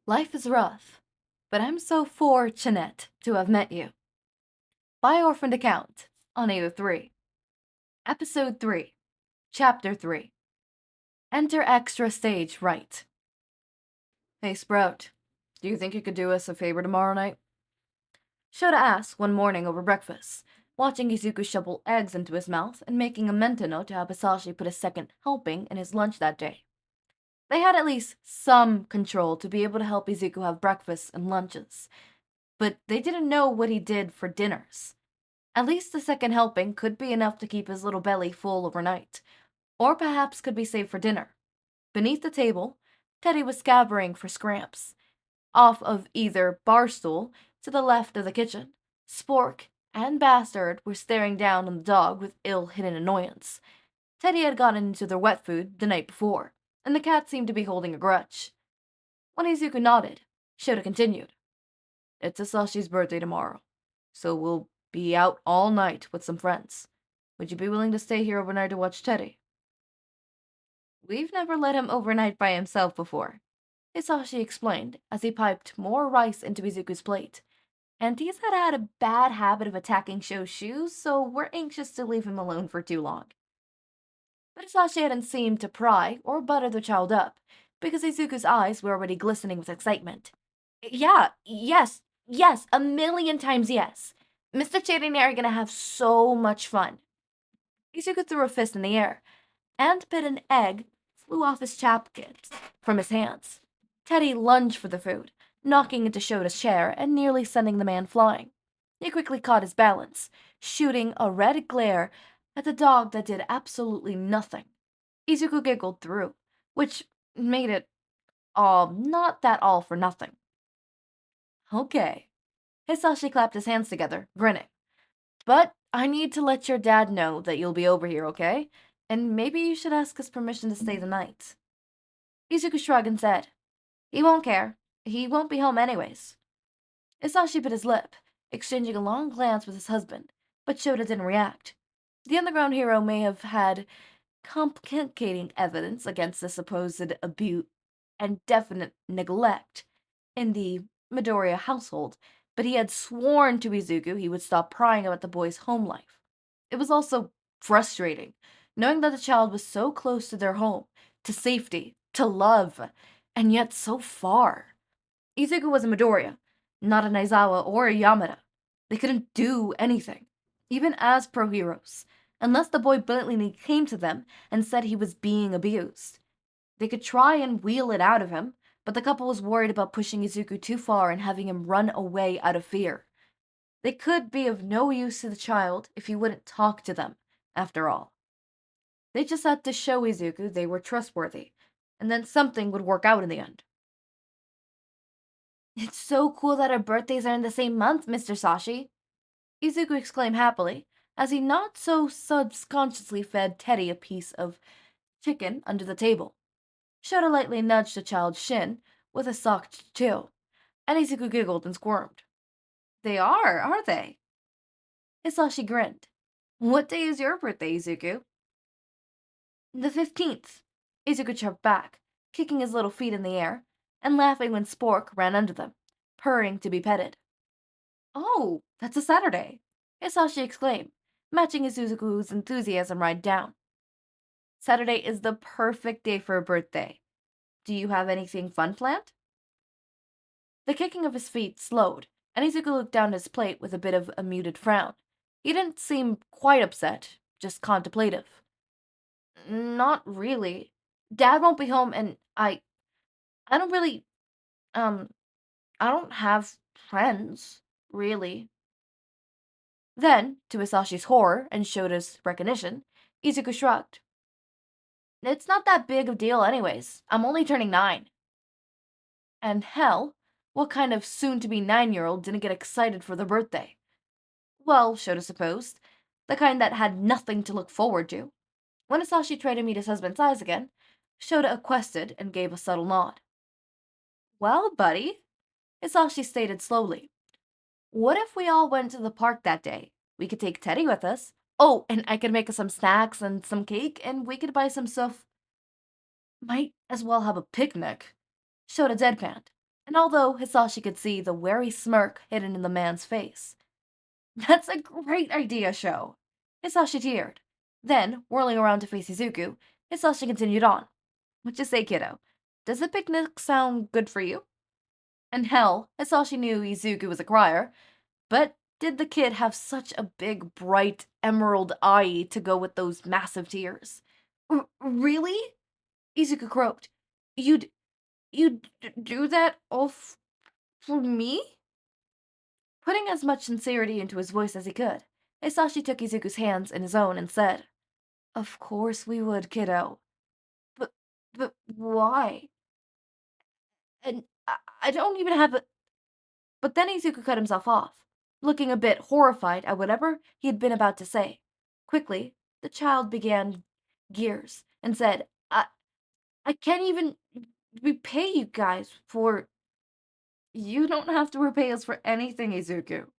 Life is rough, but I'm so fortunate to have met you. By Orphaned Account, on AO3. Episode 3, Chapter 3. Enter Extra Stage Right. Hey Sprout, do you think you could do us a favor tomorrow night? Shouta asked one morning over breakfast, watching Izuku shovel eggs into his mouth and making a mental note to have Hisashi put a second helping in his lunch that day. They had at least some control to be able to help Izuku have breakfasts and lunches, but they didn't know what he did for dinners. At least the second helping could be enough to keep his little belly full overnight, or perhaps could be saved for dinner. Beneath the table, Teddy was scabbering for scraps. Off of either bar stool to the left of the kitchen, Spork and Bastard were staring down on the dog with ill-hidden annoyance. Teddy had gotten into their wet food the night before, and the cat seemed to be holding a grudge. When Izuku nodded, Shouta continued. It's Hisashi's birthday tomorrow, so we'll be out all night with some friends. Would you be willing to stay here overnight to watch Teddy? We've never let him overnight by himself before, Hisashi explained as he piped more rice into Izuku's plate. And he's had a bad habit of attacking Sho's shoes, so we're anxious to leave him alone for too long. But Hisashi hadn't seemed to pry or butter the child up, because Izuku's eyes were already glistening with excitement. Yeah, yes, a million times yes. Mr. Cherry and I are gonna have so much fun. Izuku threw a fist in the air, and bit an egg flew off his chapkins from his hands. Teddy lunged for the food, knocking into Shota's chair and nearly sending the man flying. He quickly caught his balance, shooting a red glare at the dog that did absolutely nothing. Izuku giggled through, which made it not that all for nothing. Okay. Hisashi clapped his hands together, grinning. But I need to let your dad know that you'll be over here, okay? And maybe you should ask his permission to stay the night. Izuku shrugged and said, He won't care. He won't be home anyways. Hisashi bit his lip, exchanging a long glance with his husband, but Shouta didn't react. The underground hero may have had complicating evidence against the supposed abuse and definite neglect in the Midoriya household, but he had sworn to Izuku he would stop prying about the boy's home life. It was also frustrating, knowing that the child was so close to their home, to safety, to love, and yet so far. Izuku was a Midoriya, not an Aizawa or a Yamada. They couldn't do anything, even as pro-heroes, unless the boy blatantly came to them and said he was being abused. They could try and wheel it out of him, but the couple was worried about pushing Izuku too far and having him run away out of fear. They could be of no use to the child if he wouldn't talk to them, after all. They just had to show Izuku they were trustworthy, and then something would work out in the end. It's so cool that our birthdays are in the same month, Mr. Sashi, Izuku exclaimed happily, as he not so subconsciously fed Teddy a piece of chicken under the table. Shouta lightly nudged the child's shin with a soft chill, and Izuku giggled and squirmed. They are they? Hisashi grinned. What day is your birthday, Izuku? The 15th, Izuku chirped back, kicking his little feet in the air, and laughing when Spork ran under them, purring to be petted. Oh, that's a Saturday, Hisashi exclaimed, matching Izuku's enthusiasm right down. Saturday is the perfect day for a birthday. Do you have anything fun planned? The kicking of his feet slowed, and Izuku looked down at his plate with a bit of a muted frown. He didn't seem quite upset, just contemplative. Not really. Dad won't be home, and I don't really, I don't have friends, really. Then, to Hisashi's horror and Shota's recognition, Izuku shrugged. It's not that big of a deal anyways. I'm only turning 9. And hell, what kind of soon-to-be 9-year-old didn't get excited for their birthday? Well, Shouta supposed, the kind that had nothing to look forward to. When Hisashi tried to meet his husband's eyes again, Shouta acquiesced and gave a subtle nod. Well, buddy, Hisashi stated slowly, what if we all went to the park that day? We could take Teddy with us. Oh, and I could make us some snacks and some cake, and we could buy some stuff. Might as well have a picnic, Shouta deadpanned. And although Hisashi could see the wary smirk hidden in the man's face, "That's a great idea, Sho." Hisashi teared. Then, whirling around to face Izuku, Hisashi continued on. "What you say, kiddo? Does the picnic sound good for you?" And hell, Hisashi knew Izuku was a crier, but did the kid have such a big, bright, emerald eye to go with those massive tears? Really?" Izuku croaked. You'd do that all for me?" Putting as much sincerity into his voice as he could, Hisashi took Izuku's hands in his own and said, "Of course we would, kiddo. But, but why? And I don't even have a—" But then Izuku cut himself off, looking a bit horrified at whatever he had been about to say. Quickly, the child began gears and said, I can't even repay you guys for—" "You don't have to repay us for anything, Izuku."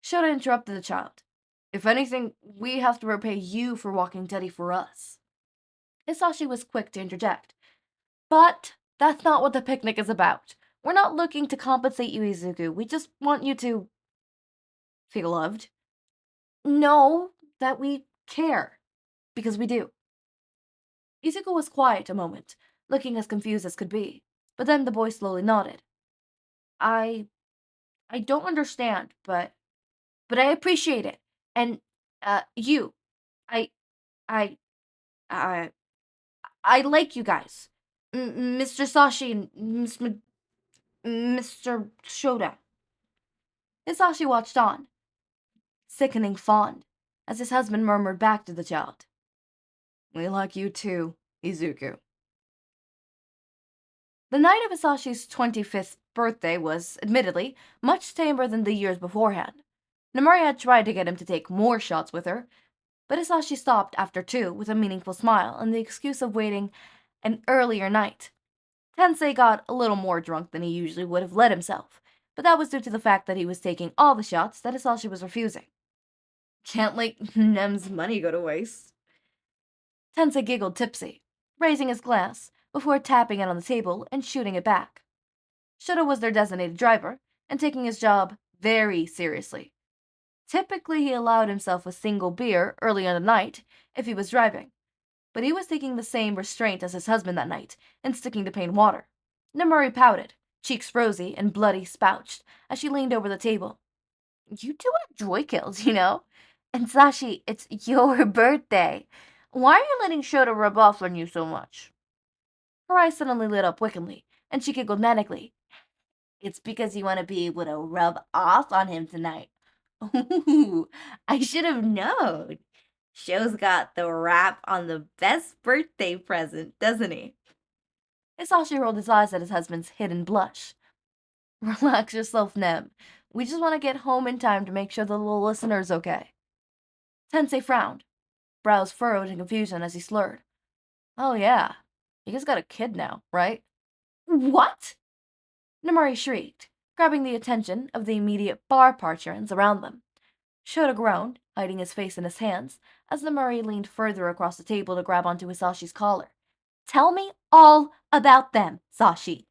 Shota interrupted the child. "If anything, we have to repay you for walking Teddy for us." Hisashi was quick to interject. "But that's not what the picnic is about. We're not looking to compensate you, Izuku. We just want you to feel loved. Know that we care. Because we do." Izuku was quiet a moment, looking as confused as could be. But then the boy slowly nodded. I don't understand, but I appreciate it. And you, I I I I like you guys. Mr. Sashi and Mr. Shota." Hisashi watched on, sickening fond, as his husband murmured back to the child, "We like you too, Izuku." The night of Hisashi's 25th birthday was, admittedly, much tamer than the years beforehand. Nomura had tried to get him to take more shots with her, but Hisashi stopped after 2 with a meaningful smile and the excuse of waiting an earlier night. Tensei got a little more drunk than he usually would have let himself, but that was due to the fact that he was taking all the shots that Hisashi was refusing. "Can't let Nem's money go to waste." Tensei giggled tipsy, raising his glass before tapping it on the table and shooting it back. Shota was their designated driver and taking his job very seriously. Typically, he allowed himself a single beer early in the night if he was driving, but he was taking the same restraint as his husband that night and sticking to plain water. Namuri pouted, cheeks rosy and bloody spouched, as she leaned over the table. "You two are joy kills, you know? And Sashi, it's your birthday. Why are you letting Shota rub off on you so much?" Her eyes suddenly lit up wickedly, and she giggled manically. "It's because you want to be able to rub off on him tonight." "Ooh, I should have known. Sho's got the rap on the best birthday present, doesn't he?" Hisashi rolled his eyes at his husband's hidden blush. "Relax yourself, Nem. We just want to get home in time to make sure the little listener's okay." Tensei frowned, brows furrowed in confusion as he slurred. "Oh yeah, you guys got a kid now, right?" "What?" Namari shrieked, grabbing the attention of the immediate bar patrons around them. Shota groaned, hiding his face in his hands, as Namari leaned further across the table to grab onto Hisashi's collar. "Tell me all about them, Sashi.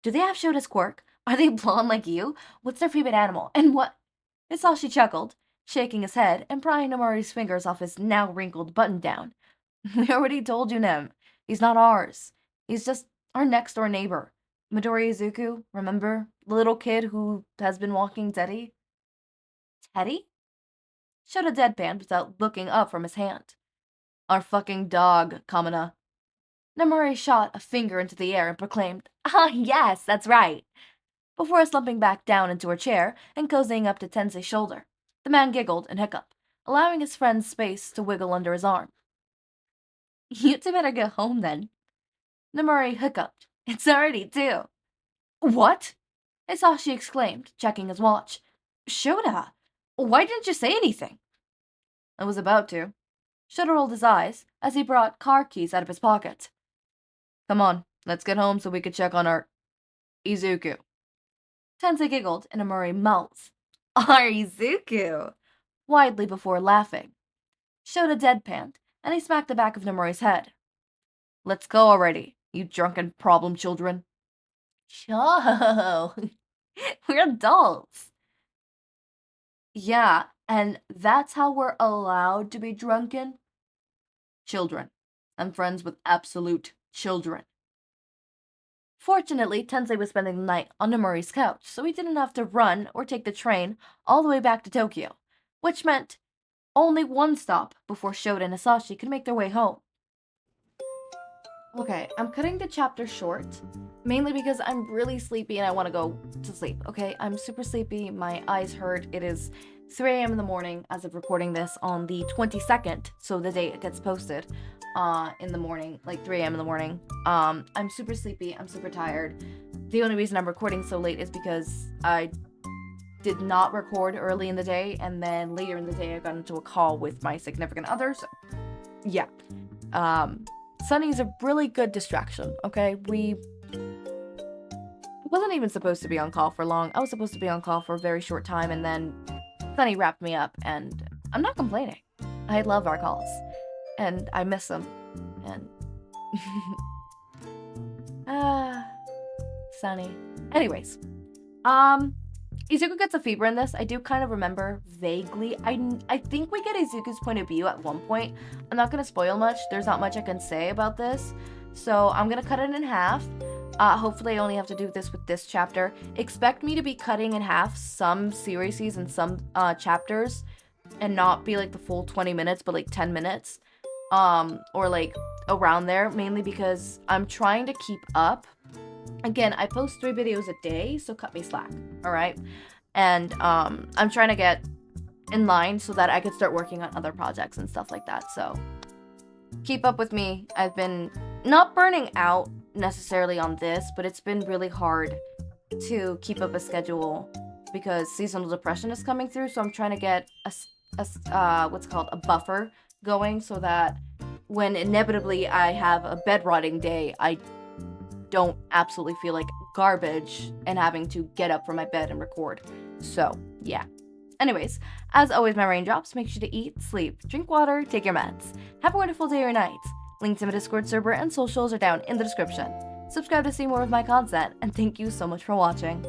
Do they have Shota's quirk? Are they blonde like you? What's their favorite animal? And what—" Hisashi chuckled, shaking his head and prying Namari's fingers off his now wrinkled button-down. "We already told you, Nem. He's not ours. He's just our next-door neighbor. Midoriya Izuku, remember? The little kid who has been walking Teddy?" "Teddy?" Shota deadpanned without looking up from his hand. "Our fucking dog, Kamina." Namori shot a finger into the air and proclaimed, "Ah, yes, that's right," before slumping back down into her chair and cozying up to Tensei's shoulder. The man giggled and hiccuped, allowing his friend's space to wiggle under his arm. "You two better get home then." Namori hiccuped. "It's already 2. "What?" Hisashi exclaimed, checking his watch. "Shota, why didn't you say anything?" "I was about to." Shota rolled his eyes as he brought car keys out of his pocket. "Come on, let's get home so we can check on our Izuku." Tensei giggled in a Murray mouth. "Our Izuku!" widely before laughing. Shota deadpanned, and he smacked the back of Nomori's head. "Let's go already, you drunken problem children." Joe, we're adults. Yeah, and that's how we're allowed to be drunken? Children. I'm friends with absolute children. Fortunately, Tensei was spending the night on Nomori's couch, so he didn't have to run or take the train all the way back to Tokyo, which meant only one stop before Shouta and Hisashi could make their way home. Okay, I'm cutting the chapter short, mainly because I'm really sleepy and I want to go to sleep, okay? I'm super sleepy, my eyes hurt, it is 3 a.m. in the morning as of recording this on the 22nd, so the day it gets posted, in the morning, like 3 a.m. in the morning. I'm super sleepy, I'm super tired. The only reason I'm recording so late is because I did not record early in the day, and then later in the day I got into a call with my significant other, so yeah. Sunny's a really good distraction, okay? I wasn't even supposed to be on call for long. I was supposed to be on call for a very short time, and then Sunny wrapped me up, and I'm not complaining. I love our calls, and I miss them, and Sunny. Anyways, Izuku gets a fever in this. I do kind of remember vaguely. I think we get Izuku's point of view at one point. I'm not going to spoil much. There's not much I can say about this. So I'm going to cut it in half. Hopefully I only have to do this with this chapter. Expect me to be cutting in half some series and some chapters. And not be like the full 20 minutes, but like 10 minutes. Or like around there. Mainly because I'm trying to keep up. Again, I post 3 videos a day, so cut me slack, alright? And, I'm trying to get in line so that I could start working on other projects and stuff like that, so keep up with me. I've been not burning out necessarily on this, but it's been really hard to keep up a schedule because seasonal depression is coming through, so I'm trying to get what's called a buffer going so that when inevitably I have a bedrotting day, I don't absolutely feel like garbage and having to get up from my bed and record. So, yeah. Anyways, as always, my raindrops, make sure to eat, sleep, drink water, take your meds. Have a wonderful day or night. Links to my Discord server and socials are down in the description. Subscribe to see more of my content, and thank you so much for watching.